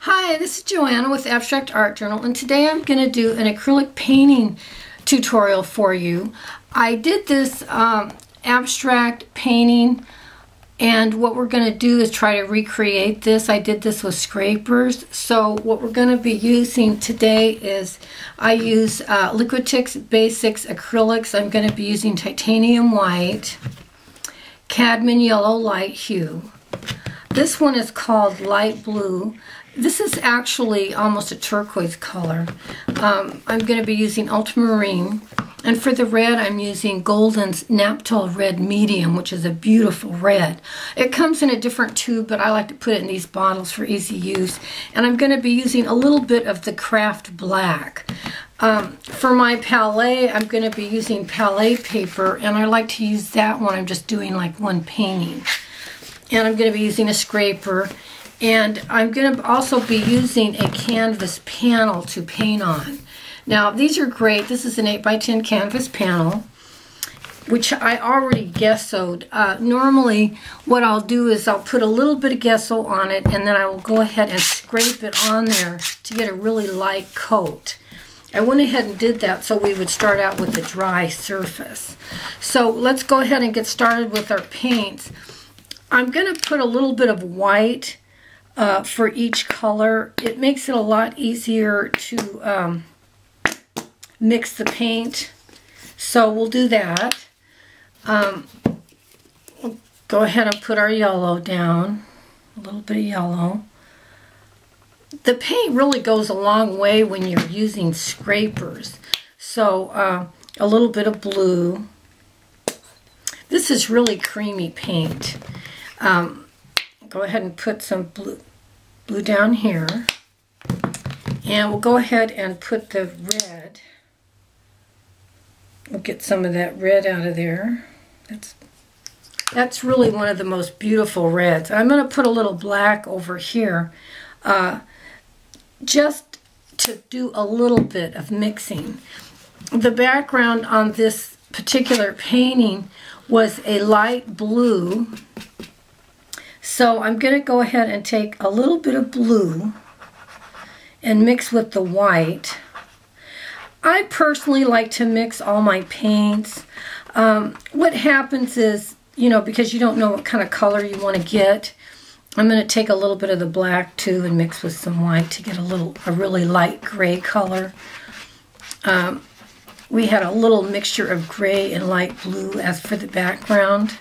Hi, this is Joanna with Abstract Art Journal, and today I'm going to do an acrylic painting tutorial for you. I did this abstract painting, and what we're going to do is try to recreate this. I did this with scrapers, so what we're going to be using today is I use Liquitex Basics acrylics. I'm going to be using titanium white, cadmium yellow light hue. This one is called light blue. This is actually almost a turquoise color. I'm going to be using ultramarine, and for the red I'm using Golden's Naphthol red medium, which is a beautiful red. It comes in a different tube, but I like to put it in these bottles for easy use. And I'm going to be using a little bit of the craft black. For my palette, I'm going to be using palette paper, and I like to use that one. I'm just doing like one painting. And I'm going to be using a scraper. And I'm going to also be using a canvas panel to paint on. Now, these are great. This is an 8x10 canvas panel, which I already gessoed. Normally, what I'll do is I'll put a little bit of gesso on it, and then I will go ahead and scrape it on there to get a really light coat. I went ahead and did that so we would start out with a dry surface. So let's go ahead and get started with our paints. I'm going to put a little bit of white for each color. It makes it a lot easier to mix the paint, so we'll do that. We'll go ahead and put our yellow down, a little bit of yellow. The paint really goes a long way when you're using scrapers, so a little bit of blue. This is really creamy paint. Go ahead and put some blue down here, and we'll go ahead and put the red. We'll get some of that red out of there. That's really one of the most beautiful reds. I'm going to put a little black over here just to do a little bit of mixing. The background on this particular painting was a light blue. So I'm going to go ahead and take a little bit of blue and mix with the white. I personally like to mix all my paints. What happens is, because you don't know what kind of color you want to get, I'm going to take a little bit of the black too and mix with some white to get a really light gray color. We had a little mixture of gray and light blue as for the background.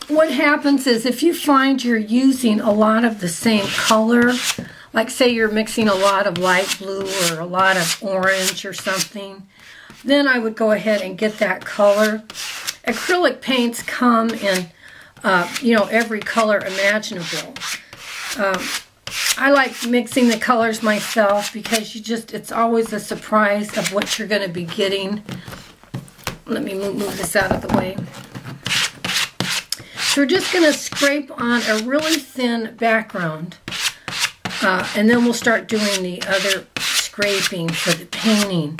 What happens is if you find you're using a lot of the same color, like say you're mixing a lot of light blue or a lot of orange or something, then I would go ahead and get that color. Acrylic paints come in, every color imaginable. I like mixing the colors myself because it's always a surprise of what you're going to be getting. Let me move this out of the way. So we're just going to scrape on a really thin background, and then we'll start doing the other scraping for the painting.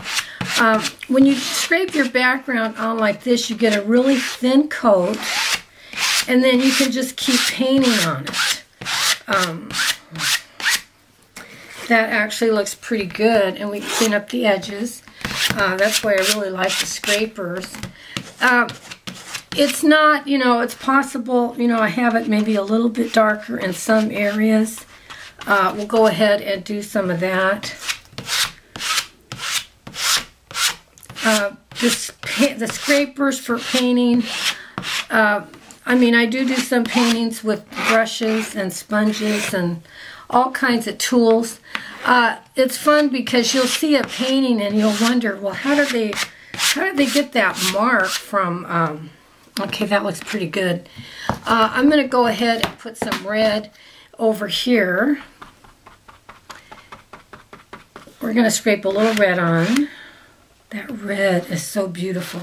When you scrape your background on like this, you get a really thin coat, and then you can just keep painting on it. That actually looks pretty good, and we clean up the edges. That's why I really like the scrapers. It's not, it's possible, I have it maybe a little bit darker in some areas. We'll go ahead and do some of that. The scrapers for painting, I do some paintings with brushes and sponges and all kinds of tools. It's fun because you'll see a painting and you'll wonder, well, how did they get that mark from... Okay, that looks pretty good. I'm going to go ahead and put some red over here. We're going to scrape a little red on. That red is so beautiful.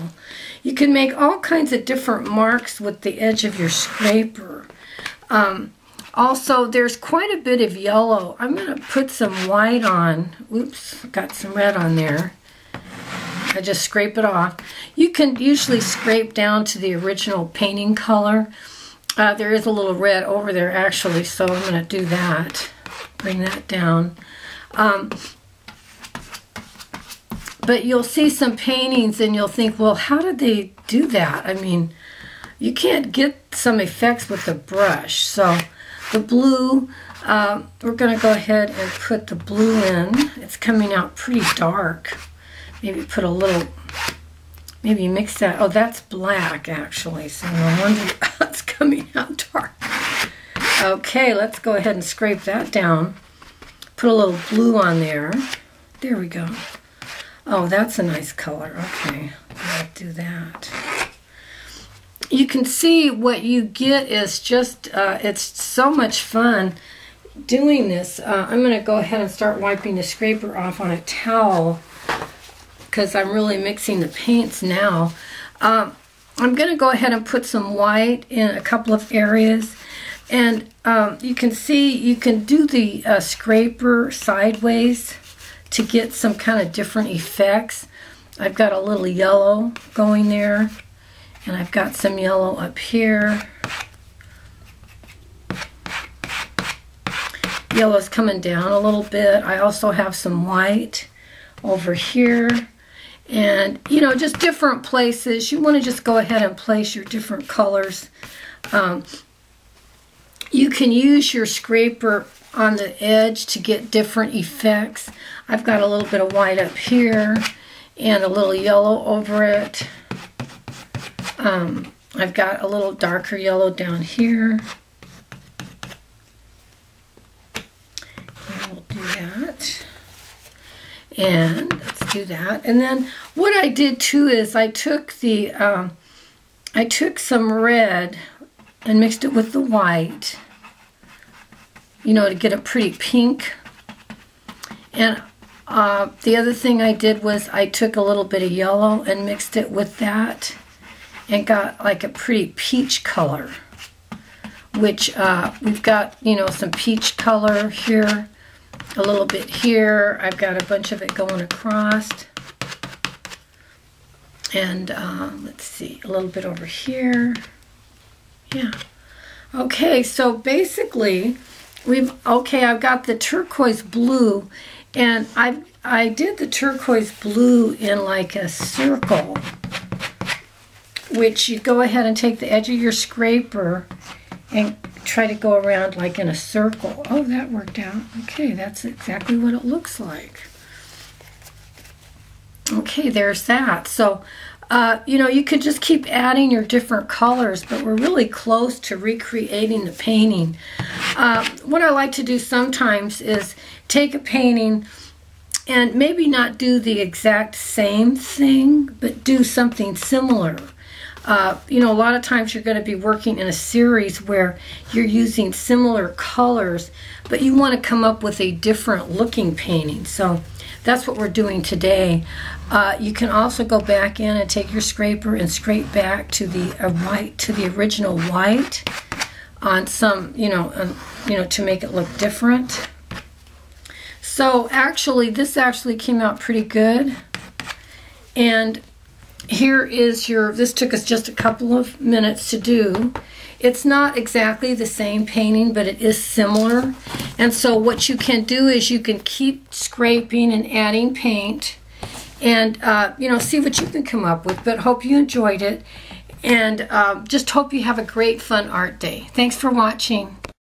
You can make all kinds of different marks with the edge of your scraper. Also, there's quite a bit of yellow. I'm going to put some white on. Oops, got some red on there. I just scrape it off. You can usually scrape down to the original painting color. There is a little red over there actually, so I'm going to do that. Bring that down. But you'll see some paintings and you'll think, well, how did they do that? I mean, you can't get some effects with the brush. So the blue, we're going to go ahead and put the blue in. It's coming out pretty dark. Maybe put a little, maybe mix that. Oh, that's black actually, so no wonder it's coming out dark. Okay, let's go ahead and scrape that down. Put a little blue on there. There we go. Oh, that's a nice color. Okay, I'll do that. You can see what you get is just, it's so much fun doing this. I'm going to go ahead and start wiping the scraper off on a towel because I'm really mixing the paints now. I'm going to go ahead and put some white in a couple of areas. And you can see you can do the scraper sideways to get some kind of different effects. I've got a little yellow going there, and I've got some yellow up here. Yellow's coming down a little bit. I also have some white over here, and you know, just different places. You want to just go ahead and place your different colors. You can use your scraper on the edge to get different effects. I've got a little bit of white up here and a little yellow over it. I've got a little darker yellow down here. And we'll do that. And let's do that. And then what I did too is I took the I took some red and mixed it with the white, you know, to get a pretty pink. And the other thing I did was I took a little bit of yellow and mixed it with that and got like a pretty peach color, which we've got, you know, some peach color here, a little bit here. I've got a bunch of it going across. And let's see, a little bit over here. Yeah. Okay, so basically I've got the turquoise blue, and I did the turquoise blue in like a circle, which you go ahead and take the edge of your scraper and try to go around like in a circle. Oh, that worked out. Okay, that's exactly what it looks like. Okay, there's that. So, you know, you could just keep adding your different colors, but we're really close to recreating the painting. What I like to do sometimes is take a painting and maybe not do the exact same thing, but do something similar. You know, a lot of times you're going to be working in a series where you're using similar colors, but you want to come up with a different looking painting. So that's what we're doing today. You can also go back in and take your scraper and scrape back to the white, to the original white on some, you know, to make it look different. So actually, this actually came out pretty good. And here is your, this took us just a couple of minutes to do. It's not exactly the same painting, but it is similar. And so what you can do is you can keep scraping and adding paint and, you know, see what you can come up with. But hope you enjoyed it. And just hope you have a great, fun art day. Thanks for watching.